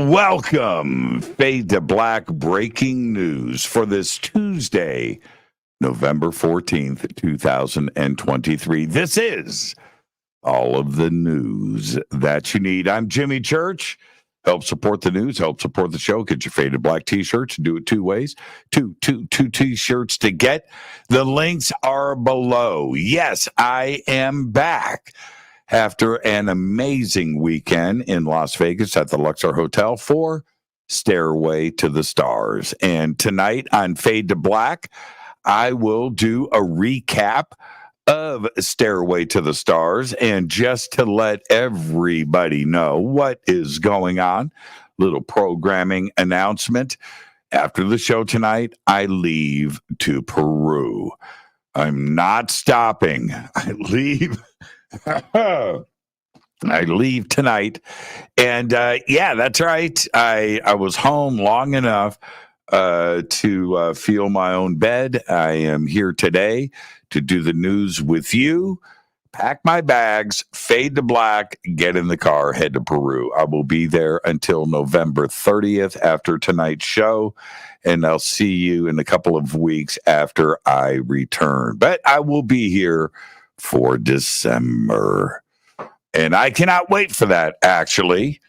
Welcome, Fade to Black breaking news for this Tuesday, November 14th, 2023. This is all of the news that you need. I'm Jimmy Church. Help support the news, help support the show. Get your Faded Black T-shirts. Do it two ways. Two T-shirts to get. The links are below. Yes, I am back after an amazing weekend in Las Vegas at the Luxor Hotel for Stairway to the Stars. And tonight on Fade to Black, I will do a recap of Stairway to the Stars. And just to let everybody know what is going on, little programming announcement. After the show tonight, I leave to Peru. I'm not stopping. I leave tonight. And yeah, that's right. I was home long enough to feel my own bed. I am here today to do the news with you. Pack my bags, fade to black, get in the car, head to Peru. I will be there until November 30th after tonight's show, and I'll see you in a couple of weeks after I return. But I will be here for December. And I cannot wait for that, actually.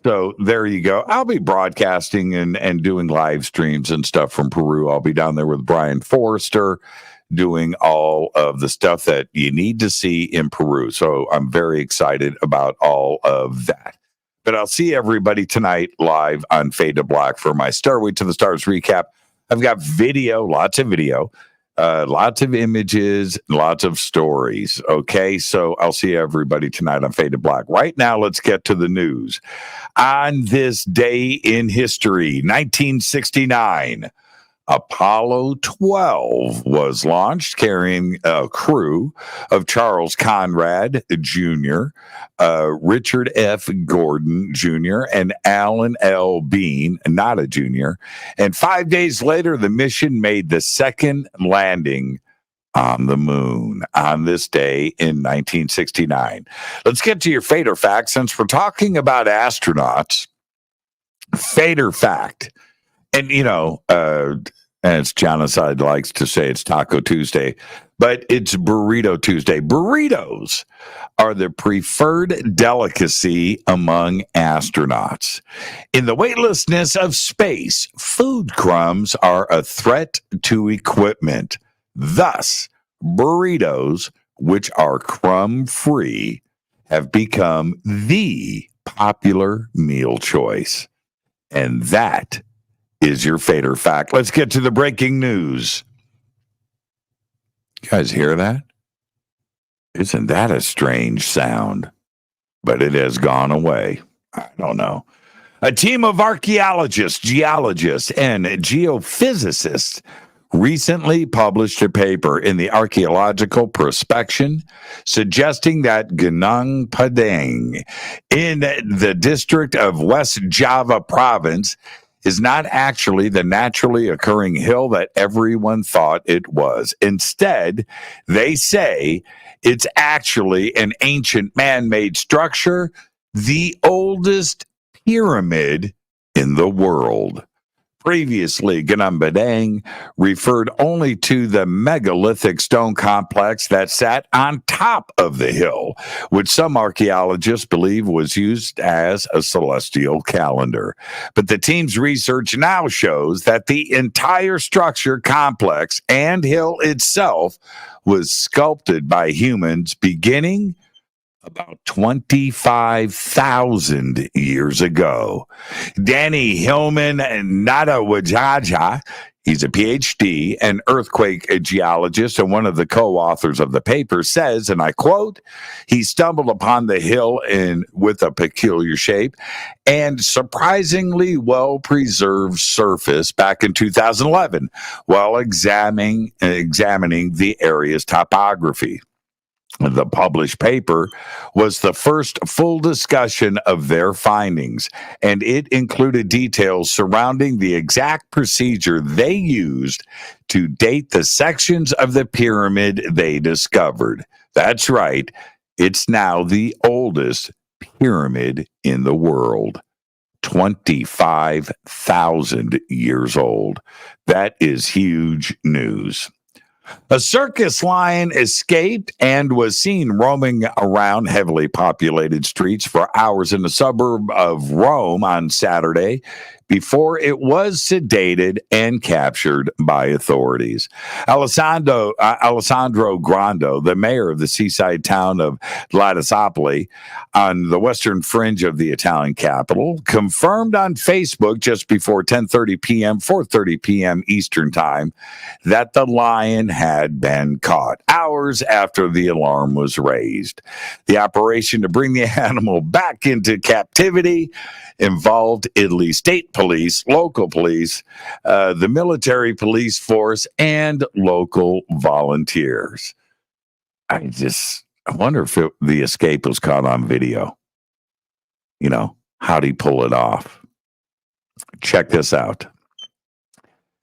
So there you go. I'll be broadcasting and doing live streams and stuff from Peru. I'll be down there with Brian Forrester doing all of the stuff that you need to see in Peru. So I'm very excited about all of that. But I'll see everybody tonight live on Fade to Black for my Stairway to the Stars recap. I've got video, lots of video. Lots of images, lots of stories. Okay, so I'll see everybody tonight on Fade to Black. Right now, let's get to the news. On this day in history, 1969, Apollo 12 was launched, carrying a crew of Charles Conrad Jr., Richard F. Gordon Jr., and Alan L. Bean, not a junior. And 5 days later, the mission made the second landing on the moon on this day in 1969. Let's get to your Fader fact. Since we're talking about astronauts, Fader fact. And, you know, as Genocide likes to say, it's Taco Tuesday, but it's Burrito Tuesday. Burritos are the preferred delicacy among astronauts. In the weightlessness of space, food crumbs are a threat to equipment. Thus, burritos, which are crumb-free, have become the popular meal choice. And that is your Fader fact. Let's get to the breaking news. You guys hear that? Isn't that a strange sound? But it has gone away. I don't know. A team of archaeologists, geologists, and geophysicists recently published a paper in the Archaeological Prospection suggesting that Gunung Padang in the district of West Java province is not actually the naturally occurring hill that everyone thought it was. Instead, they say it's actually an ancient man-made structure, the oldest pyramid in the world. Previously, Gunung Padang referred only to the megalithic stone complex that sat on top of the hill, which some archaeologists believe was used as a celestial calendar. But the team's research now shows that the entire structure complex and hill itself was sculpted by humans beginning about 25,000 years ago. Danny Hillman Nadawajaja, he's a PhD and earthquake geologist and one of the co-authors of the paper, says, and I quote, he stumbled upon the hill with a peculiar shape and surprisingly well-preserved surface back in 2011 while examining the area's topography. The published paper was the first full discussion of their findings, and it included details surrounding the exact procedure they used to date the sections of the pyramid they discovered. That's right, it's now the oldest pyramid in the world. 25,000 years old. That is huge news. A circus lion escaped and was seen roaming around heavily populated streets for hours in the suburb of Rome on Saturday before it was sedated and captured by authorities. Alessandro Grando, the mayor of the seaside town of Ladispoli on the western fringe of the Italian capital, confirmed on Facebook just before 10:30 p.m., 4:30 p.m. Eastern Time, that the lion had been caught hours after the alarm was raised. The operation to bring the animal back into captivity involved Italy state police, local police, the military police force, and local volunteers. I wonder if the escape was caught on video. You know, how'd he pull it off? Check this out.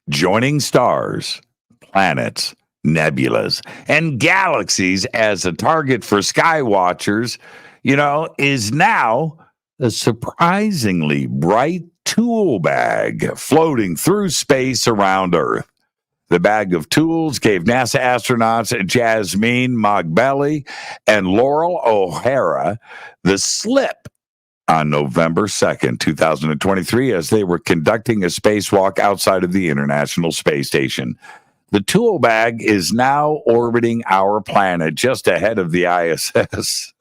Joining stars, planets, nebulas, and galaxies as a target for sky watchers, is now a surprisingly bright tool bag floating through space around Earth. The bag of tools gave NASA astronauts Jasmine Mogbelli and Laurel O'Hara the slip on November 2nd, 2023, as they were conducting a spacewalk outside of the International Space Station. The tool bag is now orbiting our planet just ahead of the ISS.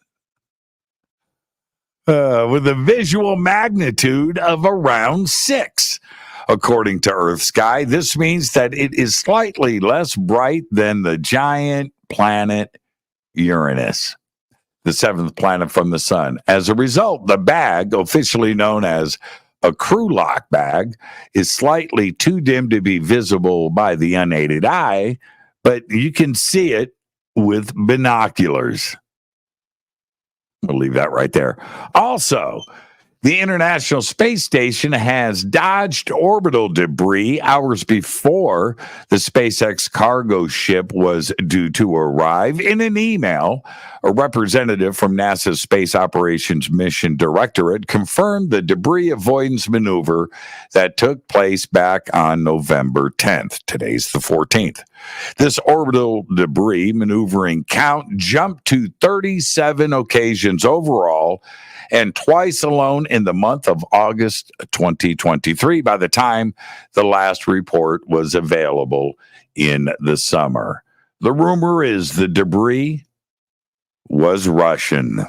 With a visual magnitude of around 6. According to Earth Sky, this means that it is slightly less bright than the giant planet Uranus, the seventh planet from the sun. As a result, the bag, officially known as a crew lock bag, is slightly too dim to be visible by the unaided eye, but you can see it with binoculars. We'll leave that right there. Also, the International Space Station has dodged orbital debris hours before the SpaceX cargo ship was due to arrive. In an email, a representative from NASA's Space Operations Mission Directorate confirmed the debris avoidance maneuver that took place back on November 10th. Today's the 14th. This orbital debris maneuvering count jumped to 37 occasions overall, and twice alone in the month of August 2023 by the time the last report was available in the summer. The rumor is the debris was Russian.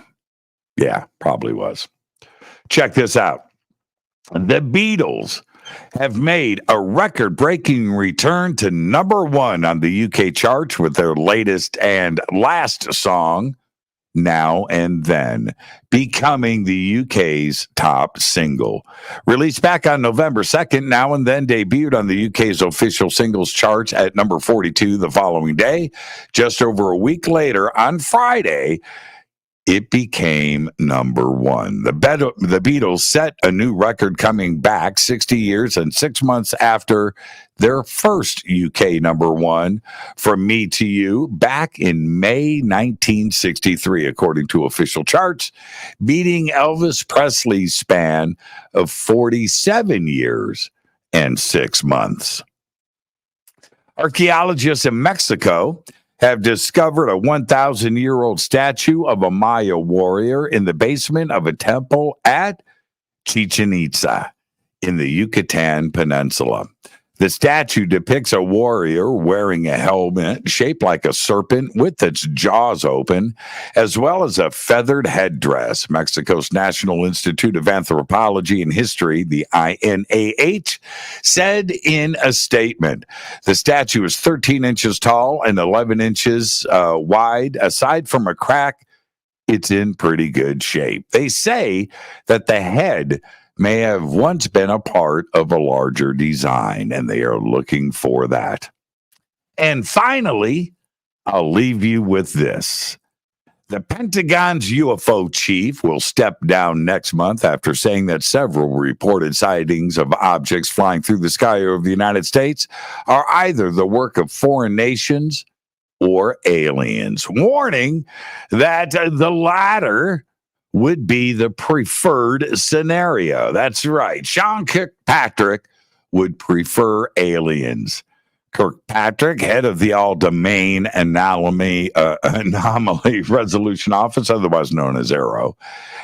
Yeah, probably was. Check this out. The Beatles have made a record-breaking return to number one on the UK charts with their latest and last song, Now and Then, becoming the UK's top single. Released back on November 2nd, Now and Then debuted on the UK's official singles charts at number 42 the following day. Just over a week later, on Friday, it became number one. The Beatles set a new record coming back 60 years and 6 months after their first UK number one, From Me to You, back in May 1963, according to official charts, beating Elvis Presley's span of 47 years and 6 months. Archaeologists in Mexico have discovered a 1,000-year-old statue of a Maya warrior in the basement of a temple at Chichen Itza in the Yucatan Peninsula. The statue depicts a warrior wearing a helmet shaped like a serpent with its jaws open, as well as a feathered headdress. Mexico's National Institute of Anthropology and History, the INAH, said in a statement, the statue is 13 inches tall and 11 inches wide. Aside from a crack, it's in pretty good shape. They say that the head may have once been a part of a larger design, and they are looking for that. And finally, I'll leave you with this. The Pentagon's UFO chief will step down next month after saying that several reported sightings of objects flying through the sky over the United States are either the work of foreign nations or aliens, warning that the latter would be the preferred scenario. That's right. Sean Kirkpatrick would prefer aliens. Kirkpatrick, head of the All-Domain Anomaly Resolution Office, otherwise known as ARROW,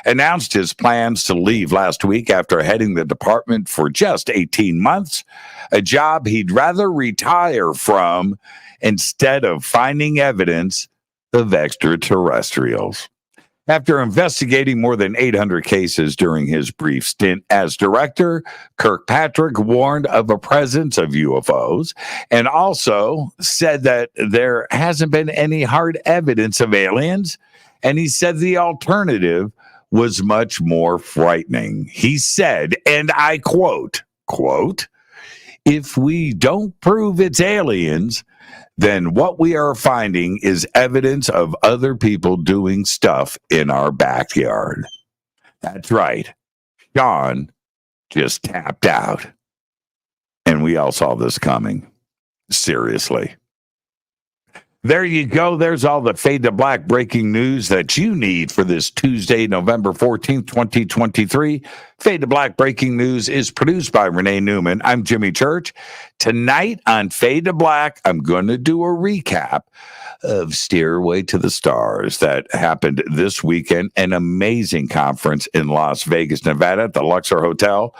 announced his plans to leave last week after heading the department for just 18 months, a job he'd rather retire from instead of finding evidence of extraterrestrials. After investigating more than 800 cases during his brief stint as director, Kirkpatrick warned of the presence of UFOs and also said that there hasn't been any hard evidence of aliens. And he said the alternative was much more frightening. He said, and I quote, "If we don't prove it's aliens, then what we are finding is evidence of other people doing stuff in our backyard." That's right. Sean just tapped out. And we all saw this coming. Seriously. There you go. There's all the Fade to Black breaking news that you need for this Tuesday, November 14th, 2023. Fade to Black breaking news is produced by Renee Newman. I'm Jimmy Church. Tonight on Fade to Black, I'm going to do a recap of Stairway to the Stars that happened this weekend, an amazing conference in Las Vegas, Nevada at the Luxor Hotel.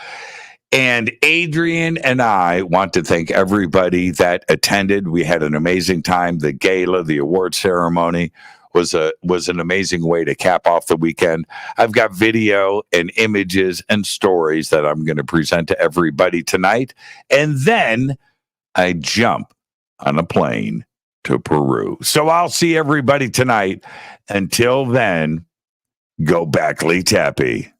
And Adrian and I want to thank everybody that attended. We had an amazing time. The gala, the award ceremony was an amazing way to cap off the weekend. I've got video and images and stories that I'm going to present to everybody tonight. And then I jump on a plane to Peru. So I'll see everybody tonight. Until then, go Backley Tappy.